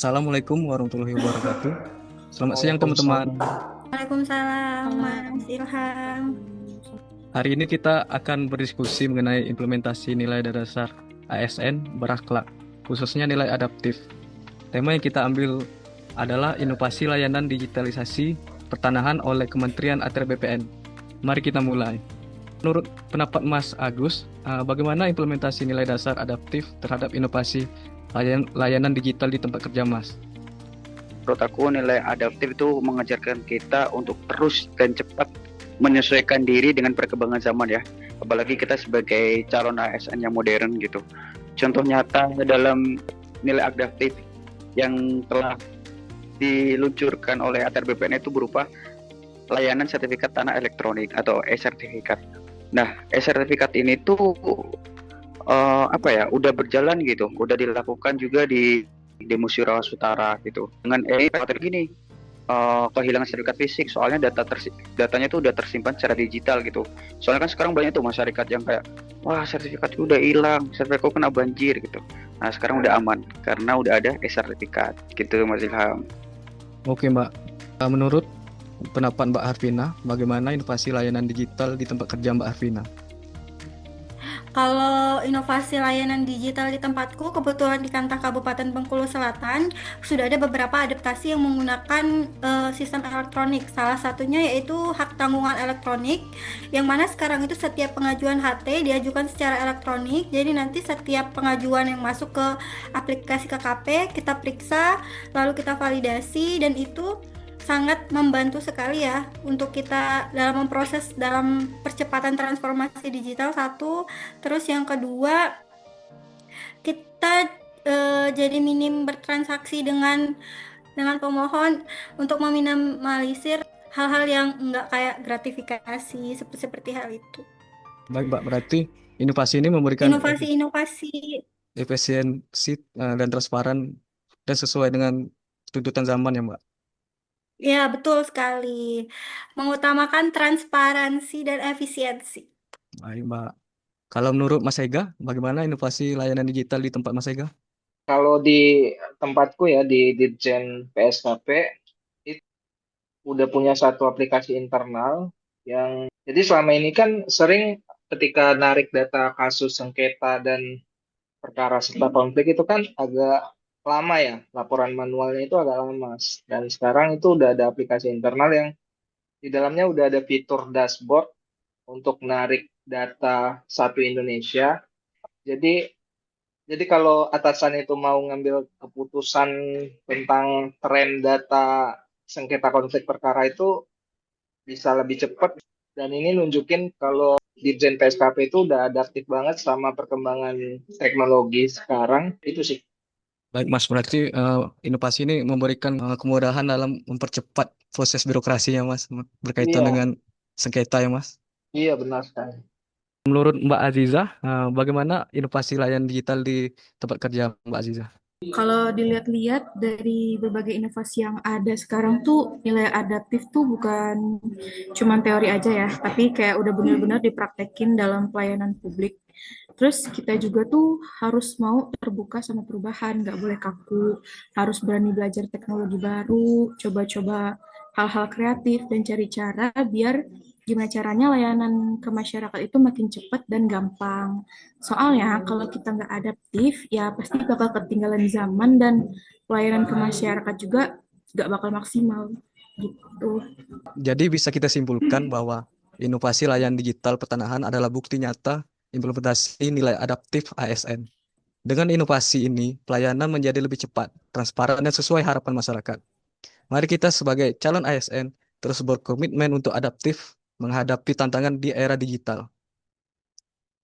Assalamualaikum warahmatullahi wabarakatuh. Selamat siang teman-teman. Waalaikumsalam. Waalaikumsalam, Mas Ilham. Hari ini kita akan berdiskusi mengenai implementasi nilai dasar ASN berakhlak, khususnya nilai adaptif. Tema yang kita ambil adalah inovasi layanan digitalisasi pertanahan oleh Kementerian ATR BPN. Mari kita mulai. Menurut pendapat Mas Agus, bagaimana implementasi nilai dasar adaptif terhadap inovasi layanan digital di tempat kerja Mas? Menurut aku nilai adaptif itu mengajarkan kita untuk terus dan cepat menyesuaikan diri dengan perkembangan zaman ya. Apalagi kita sebagai calon ASN yang modern gitu. Contoh nyata dalam nilai adaptif yang telah diluncurkan oleh ATR BPN itu berupa layanan sertifikat tanah elektronik atau e-sertifikat. Nah, e-sertifikat ini tuh udah berjalan gitu, udah dilakukan juga di Musyawarah Utara gitu. Dengan gini, kehilangan sertifikat fisik, soalnya datanya tuh udah tersimpan secara digital gitu. Soalnya kan sekarang banyak tuh masyarakat yang kayak, wah sertifikat udah hilang, sertifikatku kena banjir gitu. Nah sekarang udah aman karena udah ada e-sertifikat gitu Mas Ilham. Oke Mbak, menurut pendapat Mbak Harvina, bagaimana inovasi layanan digital di tempat kerja Mbak Harvina? Kalau inovasi layanan digital di tempatku, kebetulan di Kantah Kabupaten Bengkulu Selatan, sudah ada beberapa adaptasi yang menggunakan sistem elektronik. Salah satunya yaitu hak tanggungan elektronik, yang mana sekarang itu setiap pengajuan HT diajukan secara elektronik. Jadi nanti setiap pengajuan yang masuk ke aplikasi KKP, kita periksa, lalu kita validasi, dan itu sangat membantu sekali ya untuk kita dalam memproses dalam percepatan transformasi digital satu. Terus yang kedua, kita jadi minim bertransaksi dengan pemohon untuk meminimalisir hal-hal yang enggak kayak gratifikasi seperti hal itu. Baik Mbak, berarti inovasi ini memberikan Inovasi-inovasi. efisiensi dan transparan dan sesuai dengan tuntutan zaman ya Mbak. Ya, betul sekali. Mengutamakan transparansi dan efisiensi. Baik Mbak. Kalau menurut Mas Ega, bagaimana inovasi layanan digital di tempat Mas Ega? Kalau di tempatku ya di Ditjen PSKP itu udah punya satu aplikasi internal yang jadi selama ini kan sering ketika narik data kasus sengketa dan perkara serta konflik itu kan agak lama ya, laporan manualnya itu agak lama. Dan sekarang itu udah ada aplikasi internal yang di dalamnya udah ada fitur dashboard untuk narik data satu Indonesia. Jadi Jadi kalau atasan itu mau ngambil keputusan tentang tren data sengketa konflik perkara itu bisa lebih cepat dan ini nunjukin kalau Dirjen PSKP itu udah adaptif banget sama perkembangan teknologi sekarang itu sih. Baik Mas, berarti inovasi ini memberikan kemudahan dalam mempercepat proses birokrasinya Mas, berkaitan Iya, dengan sengketa ya Mas. iya benar sekali. Menurut Mbak Aziza, bagaimana inovasi layanan digital di tempat kerja Mbak Aziza? Kalau dilihat-lihat dari berbagai inovasi yang ada sekarang tuh nilai adaptif tuh bukan cuman teori aja ya, tapi kayak udah benar-benar dipraktekin dalam pelayanan publik. Terus kita juga tuh harus mau terbuka sama perubahan, nggak boleh kaku, harus berani belajar teknologi baru, coba-coba hal-hal kreatif dan cari cara biar gimana caranya layanan ke masyarakat itu makin cepat dan gampang. Soalnya kalau kita nggak adaptif, ya pasti bakal ketinggalan zaman dan pelayanan ke masyarakat juga nggak bakal maksimal gitu. Jadi bisa kita simpulkan bahwa inovasi layanan digital pertanahan adalah bukti nyata implementasi nilai adaptif ASN. Dengan inovasi ini, pelayanan menjadi lebih cepat, transparan, dan sesuai harapan masyarakat. Mari kita sebagai calon ASN terus berkomitmen untuk adaptif menghadapi tantangan di era digital.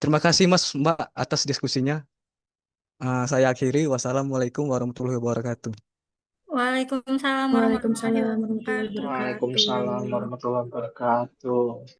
Terima kasih Mas Mbak atas diskusinya. Saya akhiri. Wassalamualaikum warahmatullahi wabarakatuh. Waalaikumsalam warahmatullahi Waalaikumsalam warahmatullahi wabarakatuh. wabarakatuh. Waalaikumsalam warahmatullahi wabarakatuh.